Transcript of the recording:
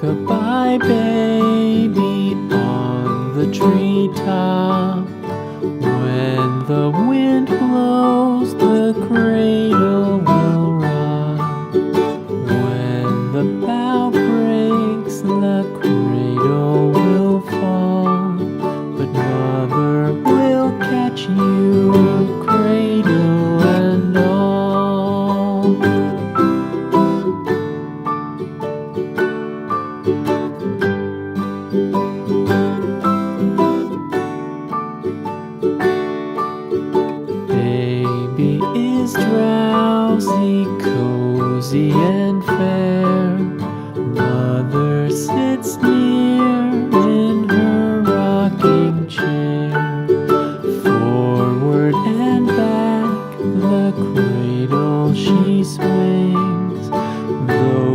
Rock-a-bye baby on the treetop. When the wind blows, the cradle will rock. When the bough breaks, the cradle will fall. But mother will catch you, cradle and all. Baby is drowsy, cozy and fair. Mother sits near in her rocking chair. Forward and back, the cradle she swings. Though